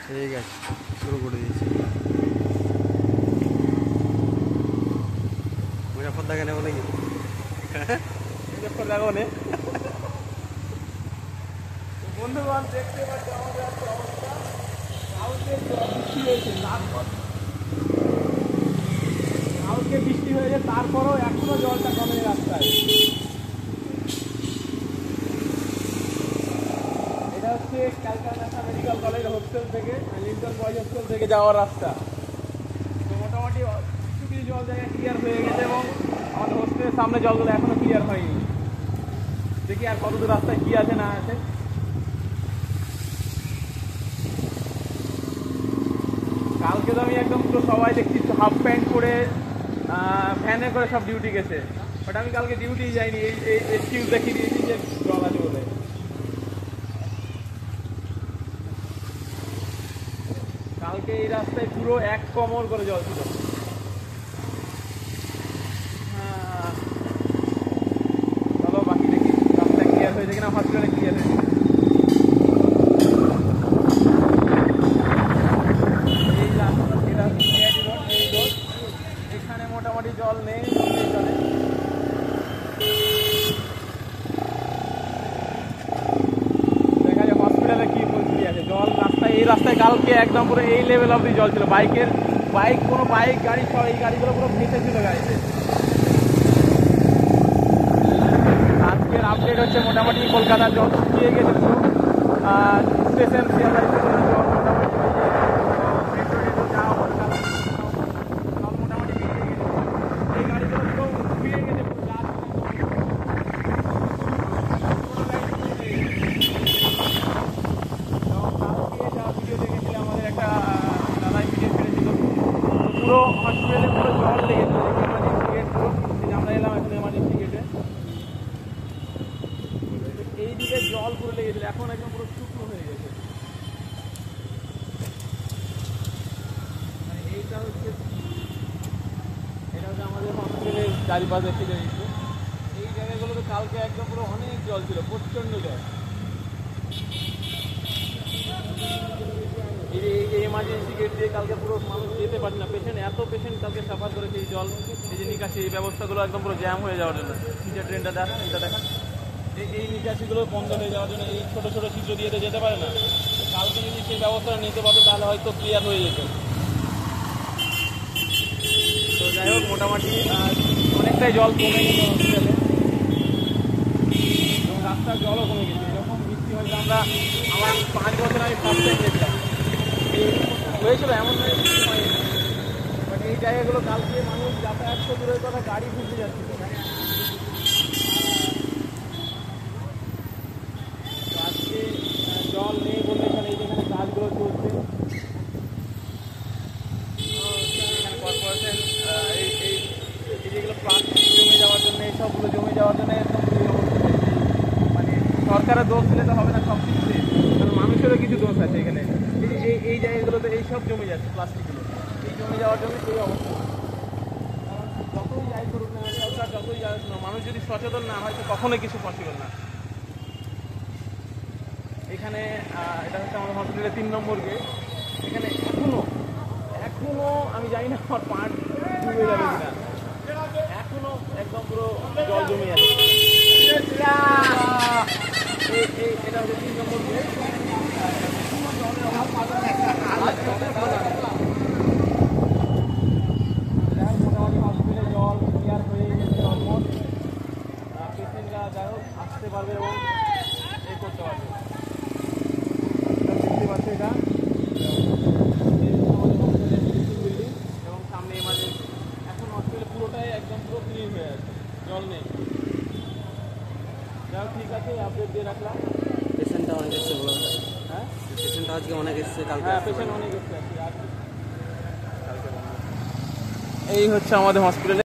ঠিক আছে, শুরু করে দিয়েছি। মুজাফর দেখা নেবো নাকি? মুজাফর দেখাবো নে। বন্ধুগণ দেখতে পাচ্ছি আমাদের একটা অবস্থা, কালকে বৃষ্টি হয়েছে তারপরেও এখনো জলটা কমে রাস্তায়। এটা হচ্ছে ক্যালকাটা মেডিকেল কলেজ হোস্টেল থেকে লিন্টন বয়েজ হোস্টেল থেকে যাওয়ার রাস্তা। তো মোটামুটি কিছু কিছু জল জায়গায় ক্লিয়ার হয়ে গেছে এবং আমাদের হোস্টেলের সামনে জলগুলো এখনো ক্লিয়ার হয়নি। দেখি আর কতদূর রাস্তায় কি আছে না আছে। কালকে তো আমি একদম পুরো সবাই দেখছি হাফ প্যান্ট করে ভ্যানে করে সব ডিউটি গেছে, বাট আমি কালকে ডিউটি যাইনি, এই এক্সকিউজ দেখিয়ে দিয়েছি যে জল আছে বলে। কালকে এই রাস্তায় পুরো এক কোমর করে জল ছিল। চলো বাকি দেখি রাস্তায় ক্লিয়ার হয়েছে কিনা, হসপিটালে ক্লিয়ার হয়েছে। এই রাস্তা এটা সিআইডি রোড, এই রোড এখানে মোটামুটি জল নেই, চলে। দেখা যায় হসপিটালে কি পরিস্থিতি আছে। জল রাস্তায়, এই রাস্তায় কালকে একদম পুরো এই লেভেল অব্দি জল ছিল। কোনো বাইক গাড়ি সব এই গাড়িগুলো পুরো ভেসে ছিল গাড়িতে। আজকের আপডেট হচ্ছে মোটামুটি কলকাতার জল শুকিয়ে গেছে পুরো। স্টেশন শিয়ালদা স্টেশনের জল মোটামুটি মেট্রো যাওয়া সব মোটামুটি বেরিয়ে গেছে। এই গাড়িগুলো পুরো ফিরে গেছে পুরো কালকে যা ভিডিও দেখেছিল আমাদের একটা দাদাই ভিডিও ছেড়েছিল, পুরো হসপিটালে পুরো জল লেগেছিল। এমার্জেন্সি গেট পুরো, আমরা এলাম এখন এমার্জেন্সি গেটে। এইদিকে জল পুরো লেগেছিল, এখন একদম পুরো শুকনো হয়ে গেছে। মানে এটা হচ্ছে আমাদের হসপিটালের চারিপাশে ফিরে দিচ্ছে। এই জায়গাগুলোতে কালকে একদম পুরো অনেক জল ছিল, প্রচণ্ড জল। এই এমার্জেন্সি গেট দিয়ে কালকে পুরো মানুষ যেতে পারছে না, এত পেশেন্ট কালকে সাফার করেছে এই জল, এই যে নিকাশি এই ব্যবস্থাগুলো একদম পুরো জ্যাম হয়ে যাওয়ার জন্য। নিচের ট্রেনটা দেখা, এটা দেখা, এই নিকাশিগুলো বন্ধ হয়ে যাওয়ার জন্য, এই ছোটো ছোটো ছিদ্র দিয়ে তো যেতে পারে না। কালকে যদি সেই ব্যবস্থাটা নিতে পারতো তাহলে হয়তো ক্লিয়ার হয়ে যেত। তো যাই হোক মোটামুটি অনেকটাই জল কমে গেছে হসপিটালে এবং রাস্তার জলও কমে গেছে। এরকম বৃষ্টি হয়েছে আমার 5 বছর আমি ফার্স্ট টাইম দেখলাম। এই হয়েছিল এমন নয় বৃষ্টি হয়নি, বাট এই জায়গাগুলো কালকে মানুষ যাতায়াত তো দূরের কথা, গাড়ি ঘুরতে যাচ্ছিল। আজকে জল নেই বললে এখানে যেখানে কাজগুলো চলছে কর্পোরেশন এই যেগুলো প্লাস্টিক জমে যাওয়ার জন্য, এই সবগুলো জমে যাওয়ার জন্য একদম মানে সরকারের দোষ দিলে তো হবে না সব কিছুতে, কারণ মানুষেরও কিছু দোষ আছে এখানে। এই জায়গাগুলোতে এই সব জমে যাচ্ছে প্লাস্টিকগুলো, এই জমে যাওয়ার জন্য সেই অবস্থা। কারণ যতই যাই করুক না সরকার, যতই যাই না, মানুষ যদি সচেতন না হয় তো কখনোই কিছু পসিবল না। এখানে এটা হচ্ছে আমাদের হসপিটালের 3 নম্বর গেট। এখানে এখনো আমি জানি না আমার পা ডুবে যাবে কিনা, এখনো একদম পুরো জল জমে যাবে। এটা হচ্ছে 3 নম্বর গেট। মোটামুটি হসপিটালে জল ক্লিয়ার হয়ে গেছে অলমোস্ট। পেশেন্টরা যাই হোক আসতে পারবে এবং এ করতে পারবে। দেখতে পাচ্ছি এটা আমাদের হসপিটালের বিল্ডিং এবং সামনে এমার্জেন্সি। এখন হসপিটাল পুরোটাই একদম পুরো ক্লিন হয়ে আছে, জল নেই। যাই হোক ঠিক আছে, আপডেট দিয়ে রাখলাম। পেশেন্টটা অনেক এসছে বলো। হ্যাঁ পেশেন্টটা আজকে অনেক এসছে, কালকে পেশেন্ট অনেক এসছে। এই হচ্ছে আমাদের হসপিটালে